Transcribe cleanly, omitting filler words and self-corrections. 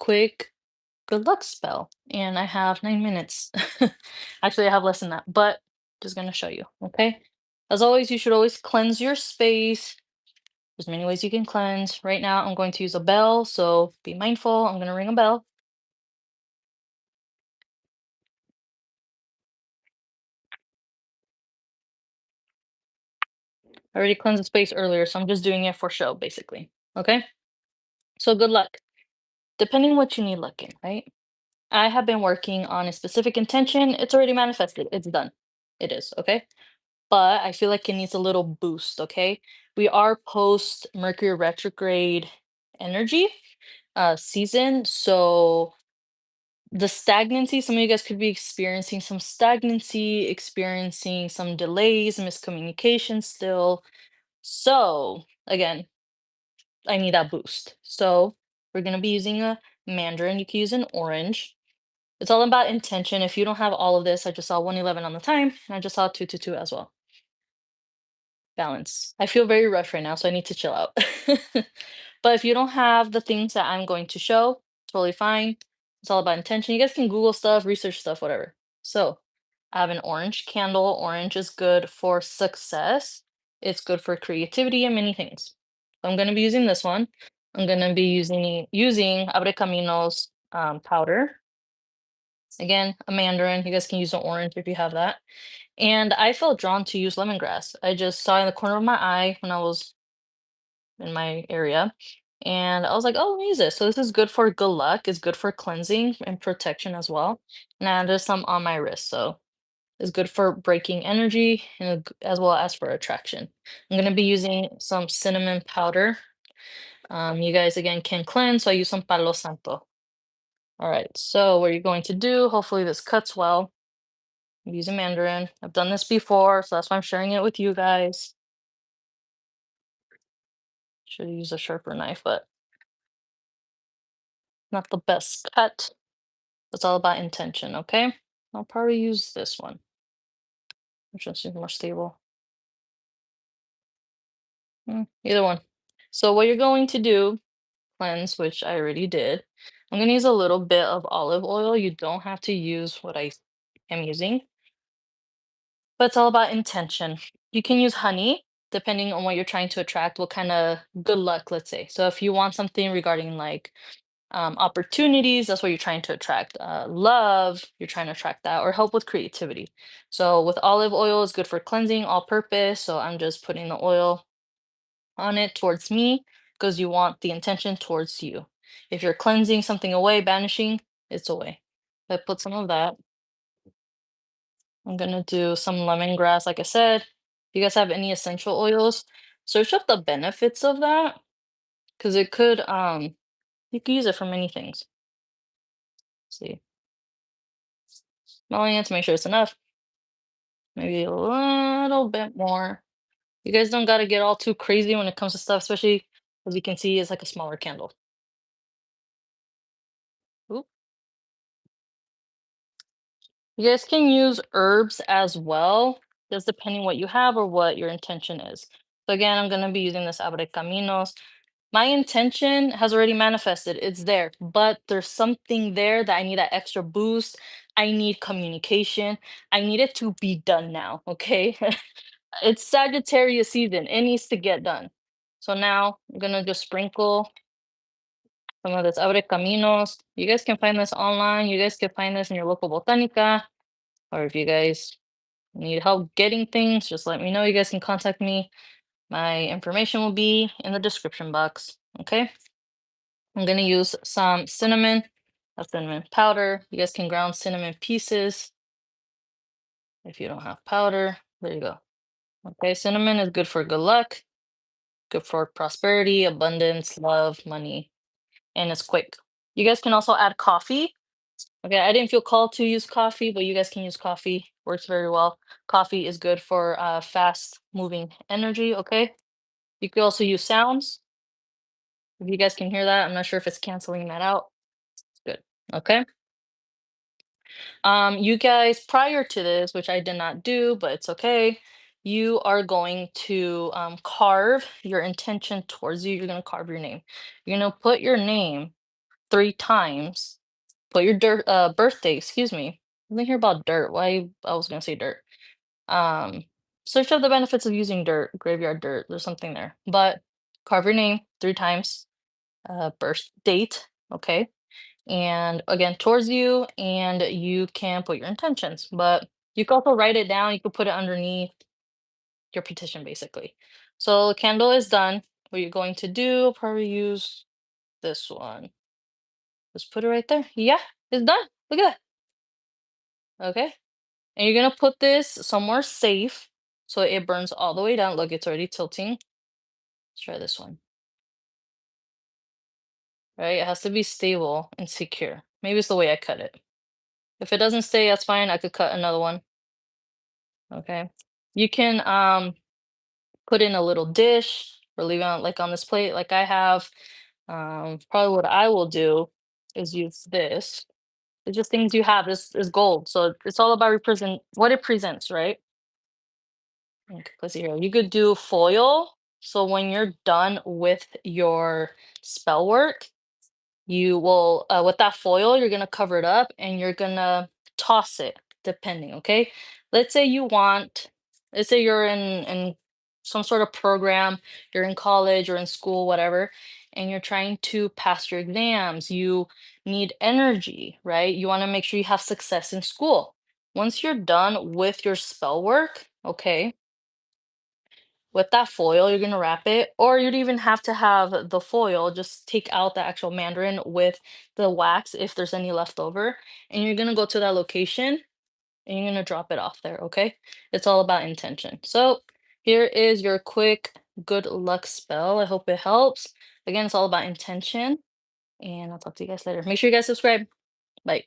quick good luck spell, and I have 9 minutes. Actually, I have less than that, but just gonna show you, okay? As always, you should always cleanse your space. There's many ways you can cleanse. Right now, I'm going to use a bell, so be mindful. I'm gonna ring a bell. I already cleansed the space earlier, so I'm just doing it for show, basically. Okay? So good luck. Depending what you need luck in, right? I have been working on a specific intention. It's already manifested. It's done. It is, okay? But I feel like it needs a little boost, okay? We are post Mercury retrograde energy season, so the stagnancy, some of you guys could be experiencing some stagnancy, experiencing some delays, miscommunication still. So, again, I need that boost. So, we're going to be using a mandarin. You can use an orange. It's all about intention. If you don't have all of this, I just saw 111 on the time, and I just saw 222 as well. Balance. I feel very rushed right now, so I need to chill out. But if you don't have the things that I'm going to show, totally fine. It's all about intention. You guys can Google stuff, research stuff, whatever. So I have an orange candle. Orange is good for success. It's good for creativity and many things. So I'm going to be using this one. I'm going to be using Abre Caminos powder. Again, a mandarin. You guys can use an orange if you have that. And I felt drawn to use lemongrass. I just saw it in the corner of my eye when I was in my area. And I was like, oh, let me use this. So this is good for good luck. It's good for cleansing and protection as well. Now there's some on my wrist. So it's good for breaking energy and as well as for attraction. I'm going to be using some cinnamon powder. You guys again can cleanse. So I use some Palo Santo. All right. So what you're going to do, hopefully this cuts well. Use a mandarin. I've done this before, so that's why I'm sharing it with you guys. Should use a sharper knife, but not the best cut. It's all about intention, okay? I'll probably use this one, which one seems more stable. Either one. So what you're going to do, cleanse, which I already did. I'm gonna use a little bit of olive oil. You don't have to use what I am using, but it's all about intention. You can use honey, depending on what you're trying to attract, what kind of good luck, let's say. So if you want something regarding like opportunities, that's what you're trying to attract. Love, you're trying to attract that, or help with creativity. So with olive oil, it's good for cleansing, all purpose. So I'm just putting the oil on it towards me because you want the intention towards you. If you're cleansing something away, banishing, it's away. I put some of that. I'm gonna do some lemongrass, like I said. If you guys have any essential oils, search up the benefits of that because it could you could use it for many things. See. Smelling it to make sure it's enough. Maybe a little bit more. You guys don't gotta get all too crazy when it comes to stuff, especially as you can see, it's like a smaller candle. Oop. You guys can use herbs as well, just depending what you have or what your intention is. So again, I'm gonna be using this Abre Caminos. My intention has already manifested. It's there, but there's something there that I need that extra boost. I need communication. I need it to be done now, okay? It's Sagittarius season. It needs to get done. So now I'm gonna just sprinkle some of this Abre Caminos. You guys can find this online. You guys can find this in your local botanica. Or if you guys need help getting things, just let me know. You guys can contact me. My information will be in the description box. Okay. I'm gonna use some cinnamon, a cinnamon powder. You guys can ground cinnamon pieces if you don't have powder. There you go. Okay, cinnamon is good for good luck. Good for prosperity, abundance, love, money, and it's quick. You guys can also add coffee. Okay, I didn't feel called to use coffee, but you guys can use coffee. Works very well. Coffee is good for fast moving energy. Okay, you could also use sounds. If you guys can hear that, I'm not sure if it's canceling that out. It's good. Okay. You guys, prior to this, which I did not do, but it's okay. You are going to carve your intention towards you. You're going to carve your name. You're going to put your name 3 times. Put your birthday, excuse me. I didn't hear about dirt. Why I was gonna say dirt. Um, Search up the benefits of using dirt, graveyard dirt. There's something there. But carve your name 3 times, birth date, okay? And again, towards you, and you can put your intentions. But you can also write it down. You could put it underneath your petition, basically. So the candle is done. What you're going to do, probably use this one. Just put it right there. Yeah, it's done. Look at that. Okay. And you're gonna put this somewhere safe so it burns all the way down. Look, it's already tilting. Let's try this one. Right? It has to be stable and secure. Maybe it's the way I cut it. If it doesn't stay, that's fine. I could cut another one. Okay. You can put in a little dish or leave it on like on this plate like I have. Probably what I will do is use this. It's just things you have. This is gold. So it's all about represent what it presents, right? Okay, let's see here. You could do foil. So when you're done with your spell work, you will, with that foil, you're gonna cover it up and you're gonna toss it, depending, okay? Let's say you want, let's say you're in some sort of program, you're in college or in school, whatever, and you're trying to pass your exams. You need energy, right? You want to make sure you have success in school. Once you're done with your spell work, okay, with that foil, you're gonna wrap it, or you'd even have to have the foil, just take out the actual mandarin with the wax if there's any left over, and you're gonna go to that location and you're gonna drop it off there, okay? It's all about intention. So here is your quick good luck spell. I hope it helps. Again, it's all about intention, and I'll talk to you guys later. Make sure you guys subscribe. Bye.